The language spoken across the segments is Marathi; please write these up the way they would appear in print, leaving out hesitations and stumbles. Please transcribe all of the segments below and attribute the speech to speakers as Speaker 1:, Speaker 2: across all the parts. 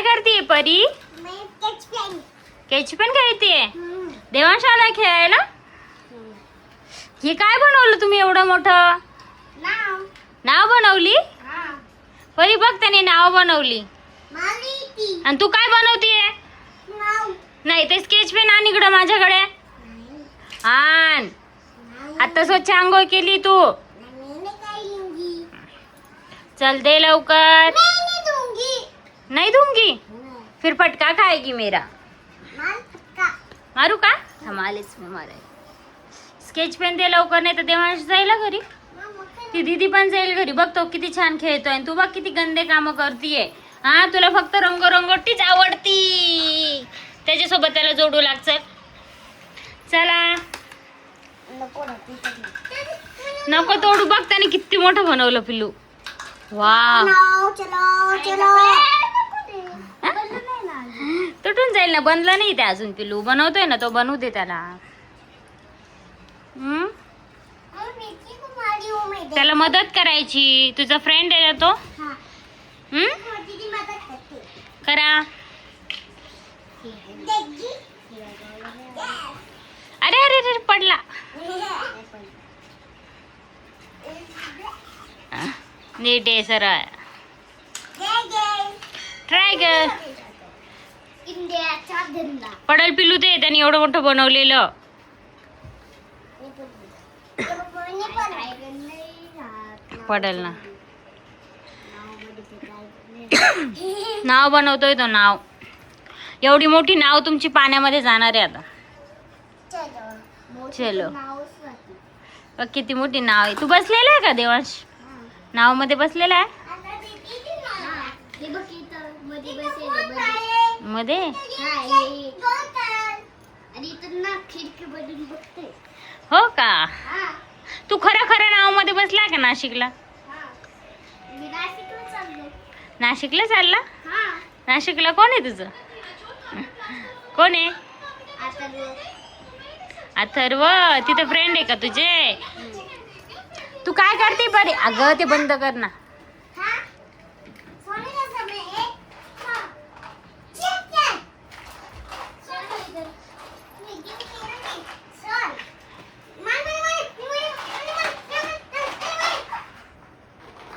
Speaker 1: करतीये परी? केच पेन खेळतीये. देवांश आला खेळायला. हे काय बनवलं तुम्ही एवढं मोठं? नाव बनवली. परी बघ त्याने नाव बनवली. आणि तू काय बनवतीये? नाही ते स्केच पेन आण इकडं माझ्याकडे आण. आता स्वच्छ आंघोळ केली तू. चल दे लवकर. नहीं दूंगी फिर फटका खाएगी मेरा. मारू का? हमालेच मारे. स्केच पेन दे लवकर नाही तर देवांश जाईल घरी. ती दीदी पण जाईल घरी. बघ तो किती छान खेळतोय आणि तू बघ किती गंदे काम करतीये. हा तुला फक्त रंगरंगोटीच आवडती. त्याच्यासोबत त्याला जोडू लाग. चला नको तोडू. बघ त्याने किती मोठं बनवलं पिल्लू. वा तुटून जाईल ना. बनलं नाही ते अजून. पिल्लू बनवतोय ना तो. बनवू दे त्याला. त्याला मदत करायची. तुझा फ्रेंड आहे ना तो. करा. अरे अरे अरे पडला. नीट आहे सरळ. ट्राय कर. पडल पिल्लू ते. त्याने एवढं मोठं बनवलेलं. पडल ना. नाव बनवतोय तो. नाव एवढी मोठी नाव तुमची पाण्यामध्ये जाणार आहे आता. चलो बघ किती मोठी नाव आहे. तू बसलेला आहे का देवांश? नाव मध्ये बसलेला आहे मध्ये. हो का? तू खरं खरं नाव मध्ये बसला का नाशिकला? नाशिकला चालला? नाशिकला कोण आहे तुझं? कोण आहे? अथर्व. तिथं फ्रेंड आहे का तुझे? तू काय करते बरे? अगं ते बंद कर ना.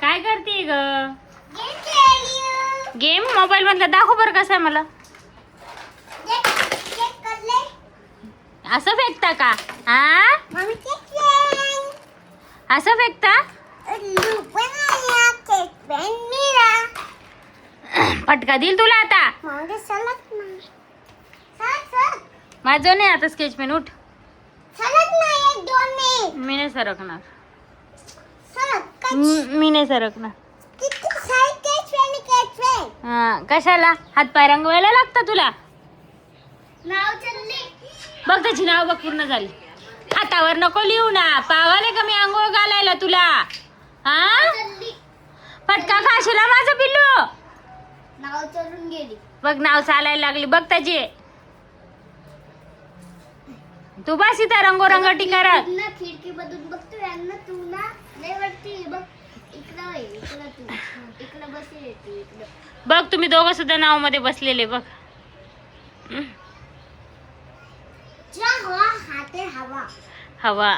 Speaker 1: काय करते ग? गेम मोबाईल मधला दाखव बरं कसा आहे मला. असं फेकता का? हा असं फेकता? फटका देईल तुला आता. माझं नाही आता स्केच पेन. उठ. मी नाही सरकणार. मी नाही सरकणार. हा कशाला? हात पाय रंगवायला लागतं तुला. बघ त्याची नाव बघ पूर्ण झाली. हातावर नको लिहू ना. पावाले का मी आंघोळ घालायला तुला? हा फटका खाशीला माझं पिल्लू.
Speaker 2: नाव चढून गेली.
Speaker 1: बघ नाव चालायला लागली. बघ त्याची. तू बस इथं रंगोरंगटी करत.
Speaker 2: खिडकी मधून बघतोय यांना. तू ना नाही वाटते. बघ इकडं इकडं तू इकडं बसले. तू इकडं
Speaker 1: बघ. तुम्ही दोघं सुद्धा नाव मध्ये बसलेले. बघ
Speaker 2: हवा.
Speaker 1: हवा.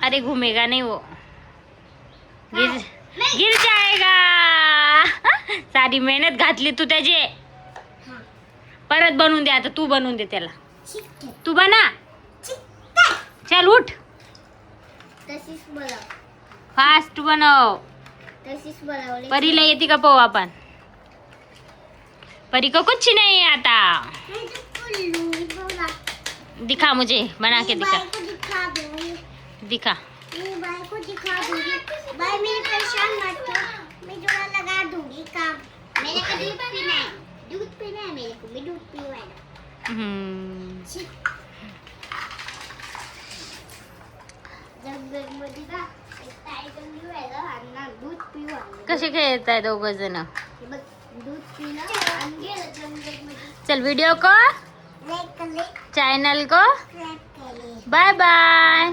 Speaker 1: अरे घूमेगा नहीं वो. गिर जाएगा. सारी मेहनत घातली तू त्याची. परत बनवून दे. आता तू बनवून दे त्याला. तू बना. चल उठ.
Speaker 2: तशीच बनव.
Speaker 1: फास्ट बनव.
Speaker 2: तशीच बनवली.
Speaker 1: परीला येते का पाहू आपण. परी को कुछ नहीं आता. दिखा मुझे. बना के दिखा. दिखा.
Speaker 2: भाई को दिखा दूंगी. भाई मेरे परेशान मत कर. मैं जोड़ा लगा दूंगी काम. मेरे को दूध पीना है. दूध पीना है मेरे को. मैं दूध पीवाएगा. जब मध्ये ना टायगर लिवायला आणि दूध पिवायला.
Speaker 1: कसे खेळताय दोघं जण?
Speaker 2: दूध पिलं आणि गेलं जंगलमध्ये.
Speaker 1: चल वीडियो को चैनल को बाय बाय.